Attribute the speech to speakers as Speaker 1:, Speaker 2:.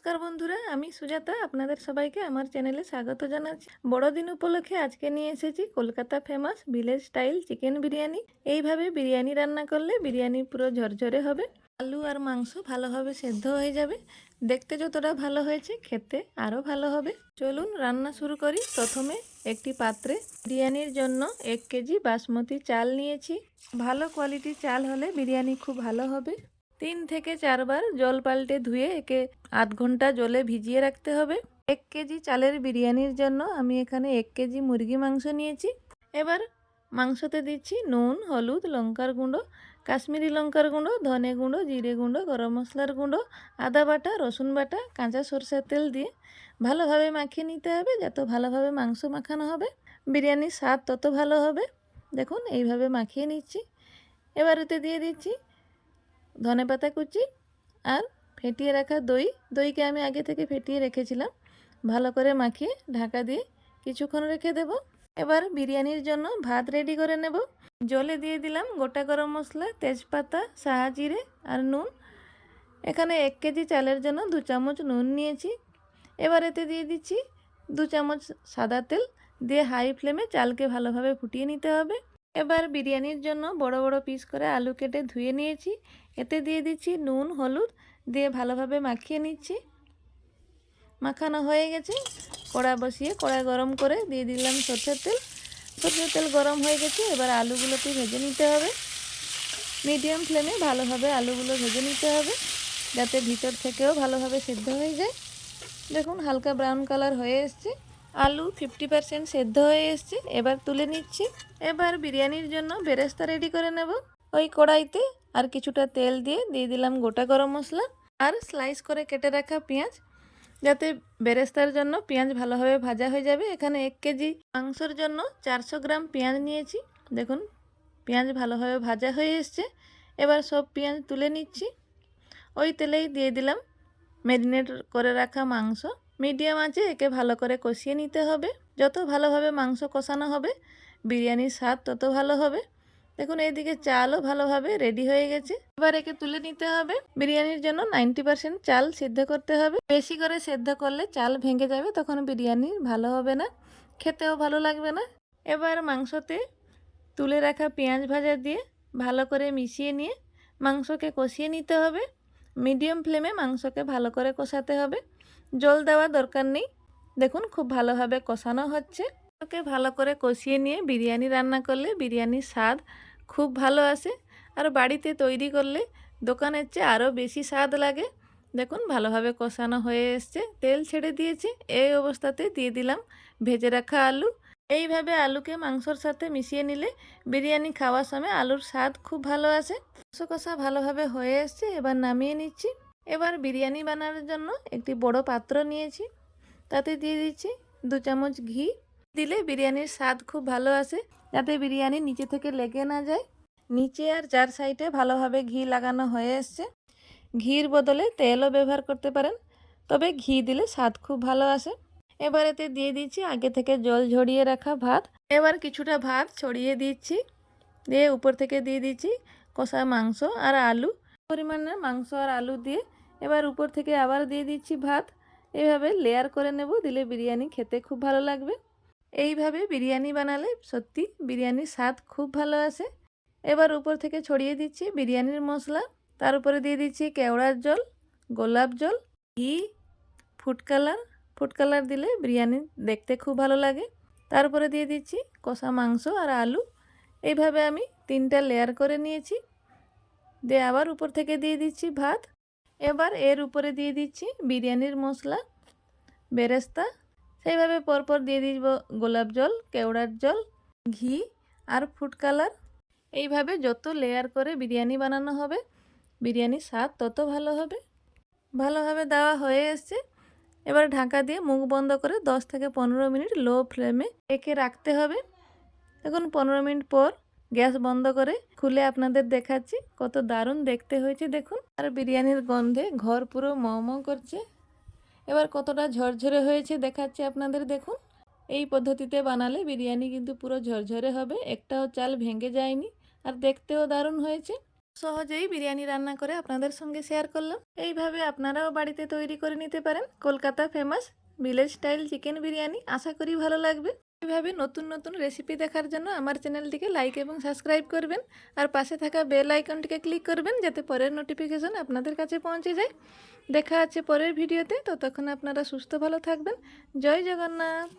Speaker 1: নমস্কার বন্ধুরা, আমি সুজাতা আপনাদের সবাইকে আমার চ্যানেলে স্বাগত জানাচ্ছি। বড়দিন উপলক্ষে আজকে নিয়ে এসেছি Kolkata famous village style chicken biryani. এইভাবে বিরিয়ানি রান্না করলে বিরিয়ানি পুরো ঝরঝরে হবে, আলু আর মাংস ভালোভাবে সেদ্ধ হয়ে যাবে। দেখতে যতটা ভালো হয়েছে খেতে আরও ভালো হবে। চলুন রান্না শুরু করি। প্রথমে একটি পাত্রে বিরিয়ানির জন্য 1 কেজি বাসমতি চাল নিয়েছি। ভালো কোয়ালিটির চাল হলে বিরিয়ানি খুব ভালো হবে। 3 থেকে 4 বার জল পাল্টে ধুয়ে একে আধ ঘন্টা জলে ভিজিয়ে রাখতে হবে। 1 কেজি চালের বিরিয়ানির জন্য আমি এখানে 1 কেজি মুরগি মাংস নিয়েছি। এবার মাংসতে দিচ্ছি নুন, হলুদ, লঙ্কার গুঁড়ো, কাশ্মীরি লঙ্কার গুঁড়ো, ধনে গুঁড়ো, জিরে গুঁড়ো, গরম মশলার গুঁড়ো, আদা বাটা, রসুন বাটা, কাঁচা সরষের তেল দিয়ে ভালোভাবে মাখিয়ে নিতে হবে। যত ভালোভাবে মাংস মাখানো হবে বিরিয়ানির স্বাদ তত ভালো হবে। দেখুন এইভাবে মাখিয়ে নিচ্ছি। এবার এতে দিয়ে দিচ্ছি ধনেপাতা কুচি আর ফেটিয়ে রাখা দইকে আমি আগে থেকে ফেটিয়ে রেখেছিলাম। ভালো করে মাখিয়ে ঢাকা দিয়ে কিছুক্ষণ রেখে দেব। এবার বিরিয়ানির জন্য ভাত রেডি করে নেব। জলে দিয়ে দিলাম গোটা গরম মশলা, তেজপাতা, সাহা জিরে আর নুন। এখানে 1 কেজি চালের জন্য 2 চামচ নুন নিয়েছি। এবার এতে দিয়ে দিচ্ছি 2 চামচ সাদা তেল দিয়ে হাই ফ্লেমে চালকে ভালোভাবে ফুটিয়ে নিতে হবে। এবার বিরিয়ানির জন্য বড় বড় পিস করে আলু কেটে ধুয়ে নিয়েছি। এতে দিয়ে দিচ্ছি নুন, হলুদ দিয়ে ভালোভাবে মাখিয়ে নিচ্ছি। মাখানো হয়ে গেছে। কড়া বসিয়ে কড়া গরম করে দিয়ে দিলাম সরষের তেল। সরষের তেল গরম হয়ে গেছে। এবার আলুগুলোকে ভেজে নিতে হবে। মিডিয়াম ফ্লেমে ভালোভাবে আলুগুলো ভেজে নিতে হবে যাতে ভিতর থেকেও ভালোভাবে সেদ্ধ হয়ে যায়। দেখুন হালকা ব্রাউন কালার হয়ে এসছে। আলু 50% সেদ্ধ হয়ে এসছে। এবার তুলে নিচ্ছি। এবার বিরিয়ানির জন্য বেরেস্তা রেডি করে নেব। ওই কড়াইতে আর কিছুটা তেল দিয়ে দিলাম গোটা গরম মশলা আর স্লাইস করে কেটে রাখা পেঁয়াজ, যাতে বেরেস্তার জন্য পেঁয়াজ ভালোভাবে ভাজা হয়ে যাবে। এখানে 1 কেজি মাংসর জন্য 400 গ্রাম পেঁয়াজ নিয়েছি। দেখুন পেঁয়াজ ভালোভাবে ভাজা হয়ে এসছে। এবার সব পেঁয়াজ তুলে নিচ্ছি। ওই তেলেই দিয়ে দিলাম ম্যারিনেট করে রাখা মাংস। মিডিয়াম আঁচে একে ভালো করে কষিয়ে নিতে হবে। যত ভালোভাবে মাংস কষানো হবে বিরিয়ানির স্বাদ তত ভালো হবে। দেখুন এইদিকে চালও ভালোভাবে রেডি হয়ে গেছে। এবার একে তুলে নিতে হবে। বিরিয়ানির জন্য 90% চাল সিদ্ধ করতে হবে। বেশি করে সেদ্ধ করলে চাল ভেঙে যাবে, তখন বিরিয়ানি ভালো হবে না, খেতেও ভালো লাগবে না। এবার মাংসতে তুলে রাখা পেঁয়াজ ভাজা দিয়ে ভালো করে মিশিয়ে নিয়ে মাংসকে কষিয়ে নিতে হবে। মিডিয়াম ফ্লেমে মাংসকে ভালো করে কষাতে হবে। জল দেওয়ার দরকার নেই। দেখুন খুব ভালোভাবে কষানো হচ্ছে। ওকে ভালো করে কষিয়ে নিয়ে বিরিয়ানি রান্না করলে বিরিয়ানির স্বাদ খুব ভালো আসে। আর বাড়িতে তৈরি করলে দোকানের চেয়ে আরও বেশি স্বাদ লাগে। দেখুন ভালোভাবে কষানো হয়ে এসছে, তেল ছেড়ে দিয়েছে। এই অবস্থাতে দিয়ে দিলাম ভেজে রাখা আলু। এইভাবে আলুকে মাংসর সাথে মিশিয়ে নিলে বিরিয়ানি খাওয়ার সময় আলুর স্বাদ খুব ভালো আসে। মাংস কষা ভালোভাবে হয়ে এসছে। এবার নামিয়ে নিচ্ছি। এবার বিরিয়ানি বানানোর জন্য একটি বড় পাত্র নিয়েছি। তাতে দিয়ে দিচ্ছি 2 চামচ ঘি। দিলে বিরিয়ানির স্বাদ খুব ভালো আসে, যাতে বিরিয়ানি নিচে থেকে লেগে না যায়। নিচে আর 4 সাইডে ভালোভাবে ঘি লাগানো হয়ে এসছে। ঘির বদলে তেলও ব্যবহার করতে পারেন, তবে ঘি দিলে স্বাদ খুব ভালো আসে। এবার এতে দিয়ে দিচ্ছি আগে থেকে জল ঝরিয়ে রাখা ভাত। এবার কিছুটা ভাত ছড়িয়ে দিচ্ছি, দিয়ে উপর থেকে দিয়ে দিচ্ছি কষা মাংস আর আলু। পরিমাণে মাংস আর আলু দিয়ে এবার উপর থেকে আবার দিয়ে দিচ্ছি ভাত। এইভাবে লেয়ার করে নেব, দিলে বিরিয়ানি খেতে খুব ভালো লাগবে। এইভাবে বিরিয়ানি বানালে সত্যি বিরিয়ানির স্বাদ খুব ভালো আসে। এবার উপর থেকে ছড়িয়ে দিচ্ছি বিরিয়ানির মশলা। তার উপরে দিয়ে দিচ্ছি কেওড়ার জল, গোলাপ জল, ঘি, ফুড কালার দিলে বিরিয়ানি দেখতে খুব ভালো লাগে। তারপরে দিয়ে দিচ্ছি কষা মাংস আর আলু। এইভাবে আমি 3টা লেয়ার করে নিয়েছি। দিয়ে আবার উপর থেকে দিয়ে দিচ্ছি ভাত। এবার এর উপরে দিয়ে দিচ্ছি বিরিয়ানির মশলা, বেরেস্তা। সেইভাবে পরপর দিয়ে দিব গোলাপ জল, কেওড়ার জল, ঘি আর ফুড কালার। এইভাবে যত লেয়ার করে বিরিয়ানি বানানো হবে বিরিয়ানির স্বাদ তত ভালো হবে। ভালোভাবে দেওয়া হয়ে এসছে। এবার ঢাকা দিয়ে মুখ বন্ধ করে 10 থেকে 15 মিনিট লো ফ্লেমে একে রাখতে হবে। এখন 15 মিনিট পর গ্যাস বন্ধ করে খুলে আপনাদের দেখাচ্ছি কত দারুণ দেখতে হয়েছে। দেখুন আর বিরিয়ানির গন্ধে ঘর পুরো মও করছে। এবার কতটা ঝরঝরে হয়েছে দেখাচ্ছি আপনাদের। দেখুন এই পদ্ধতিতে বানালে বিরিয়ানি কিন্তু পুরো ঝরঝরে হবে, একটাও চাল ভেঙে যায়নি আর দেখতেও দারুণ হয়েছে। সহজেই বিরিয়ানি রান্না করে আপনাদের সঙ্গে শেয়ার করলাম। এইভাবে আপনারাও বাড়িতে তৈরি করে নিতে পারেন Kolkata famous village style chicken biryani. আশা করি ভালো লাগবে। এইভাবে নতুন নতুন রেসিপি দেখার জন্য আমার চ্যানেলটিকে লাইক এবং সাবস্ক্রাইব করবেন, আর পাশে থাকা বেল আইকনটিকে ক্লিক করবেন যাতে পরের নোটিফিকেশন আপনাদের কাছে পৌঁছে যায়। দেখা আছে পরের ভিডিওতে, ততক্ষণ আপনারা সুস্থ ভালো থাকবেন। জয় জগন্নাথ।